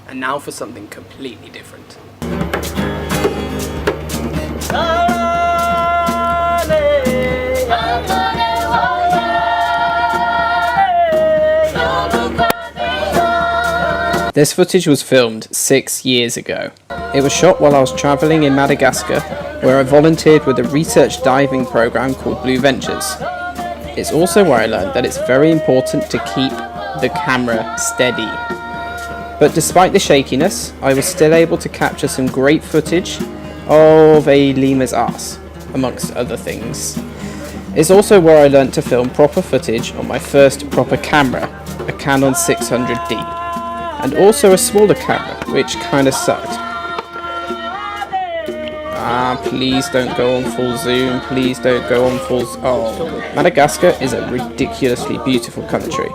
And now for something completely different. This footage was filmed 6 years ago. It was shot while I was travelling in Madagascar, where I volunteered with a research diving program called Blue Ventures. It's also where I learned that it's very important to keep the camera steady. But despite the shakiness, I was still able to capture some great footage of a lemur's ass, amongst other things. It's also where I learnt to film proper footage on my first proper camera, a Canon 600D, and also a smaller camera, which kinda sucked. Please don't go on full zoom, please don't go on full Madagascar is a ridiculously beautiful country,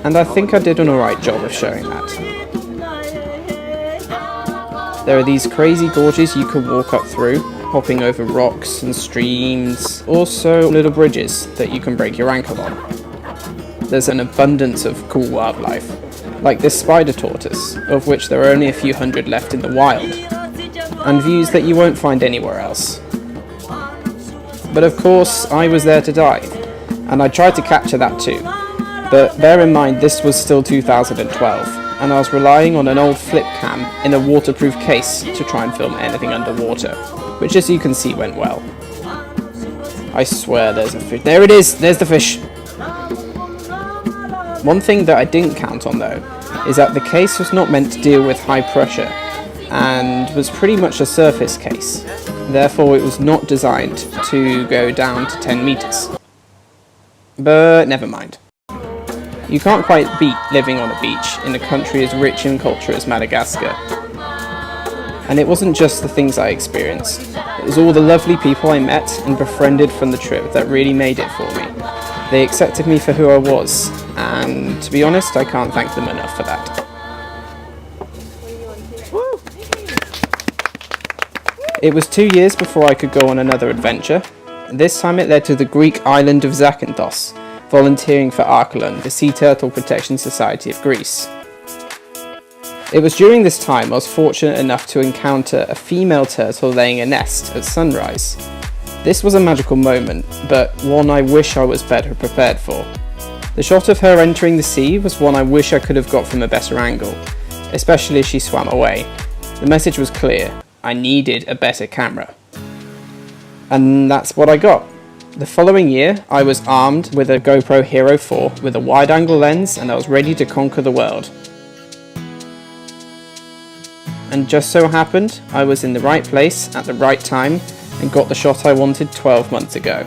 and I think I did an alright job of showing that. There are these crazy gorges you can walk up through, hopping over rocks and streams, also little bridges that you can break your ankle on. There's an abundance of cool wildlife, like this spider tortoise, of which there are only a few hundred left in the wild, and views that you won't find anywhere else. But of course, I was there to dive, and I tried to capture that too. But bear in mind this was still 2012, and I was relying on an old flip cam in a waterproof case to try and film anything underwater, which as you can see went well. I swear there's a fish. There it is! There's the fish! One thing that I didn't count on though, is that the case was not meant to deal with high pressure, and was pretty much a surface case. Therefore it was not designed to go down to 10 meters. But never mind. You can't quite beat living on a beach in a country as rich in culture as Madagascar. And it wasn't just the things I experienced, it was all the lovely people I met and befriended from the trip that really made it for me. They accepted me for who I was, and to be honest, I can't thank them enough for that. It was 2 years before I could go on another adventure. This time it led to the Greek island of Zakynthos, volunteering for Ehrling, the Sea Turtle Protection Society of Greece. It was during this time I was fortunate enough to encounter a female turtle laying a nest at sunrise. This was a magical moment, but one I wish I was better prepared for. The shot of her entering the sea was one I wish I could have got from a better angle, especially as she swam away. The message was clear, I needed a better camera. And that's what I got. The following year, I was armed with a GoPro Hero 4 with a wide-angle lens, and I was ready to conquer the world. And just so happened, I was in the right place at the right time and got the shot I wanted 12 months ago.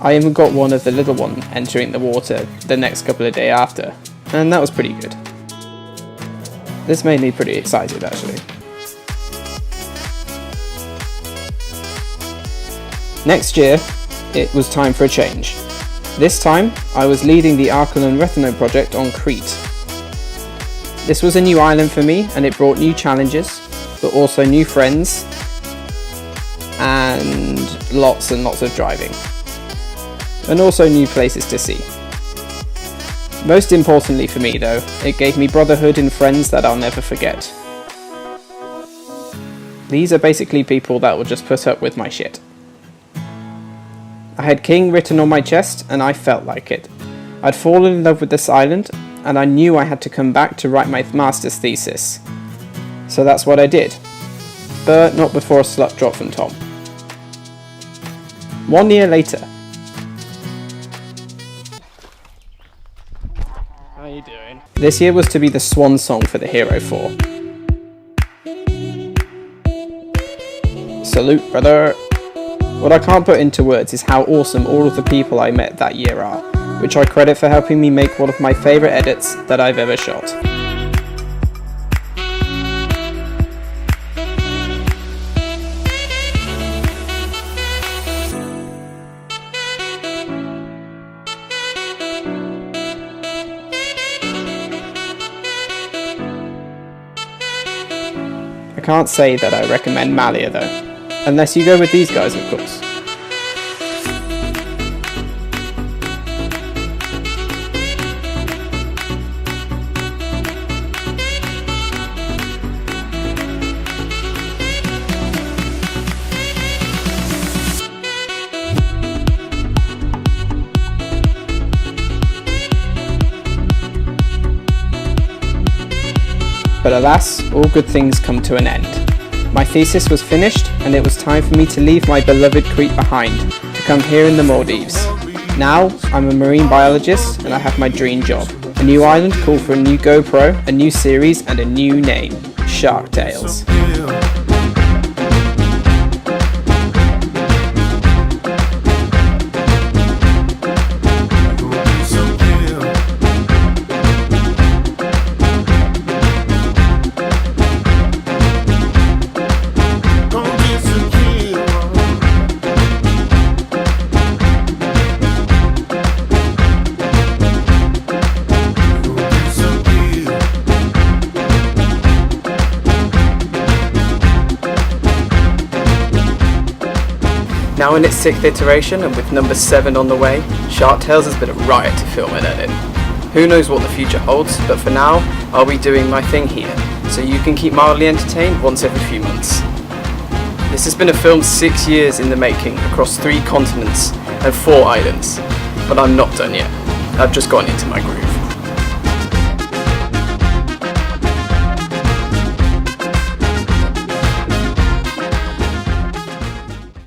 I even got one of the little one entering the water the next couple of days after, and that was pretty good. This made me pretty excited actually. Next year, it was time for a change. This time, I was leading the Ehrling Rethino project on Crete. This was a new island for me, and it brought new challenges, but also new friends, and lots of driving. And also new places to see. Most importantly for me though, it gave me brotherhood and friends that I'll never forget. These are basically people that will just put up with my shit. I had King written on my chest, and I felt like it. I'd fallen in love with this island, and I knew I had to come back to write my master's thesis. So that's what I did. But not before a slut drop from Tom. 1 year later. How you doing? This year was to be the swan song for the Hero 4. Salute, brother! What I can't put into words is how awesome all of the people I met that year are, which I credit for helping me make one of my favourite edits that I've ever shot. I can't say that I recommend Malia though. Unless you go with these guys, of course. But alas, all good things come to an end. My thesis was finished, and it was time for me to leave my beloved Crete behind, to come here in the Maldives. Now, I'm a marine biologist, and I have my dream job. A new island called for a new GoPro, a new series, and a new name, Shark Tales. Now in its 6th iteration, and with number 7 on the way, Shark Tales has been a riot to film and edit. Who knows what the future holds, but for now, I'll be doing my thing here, so you can keep mildly entertained once every few months. This has been a film 6 years in the making, across 3 continents and 4 islands, but I'm not done yet. I've just gone into my groove.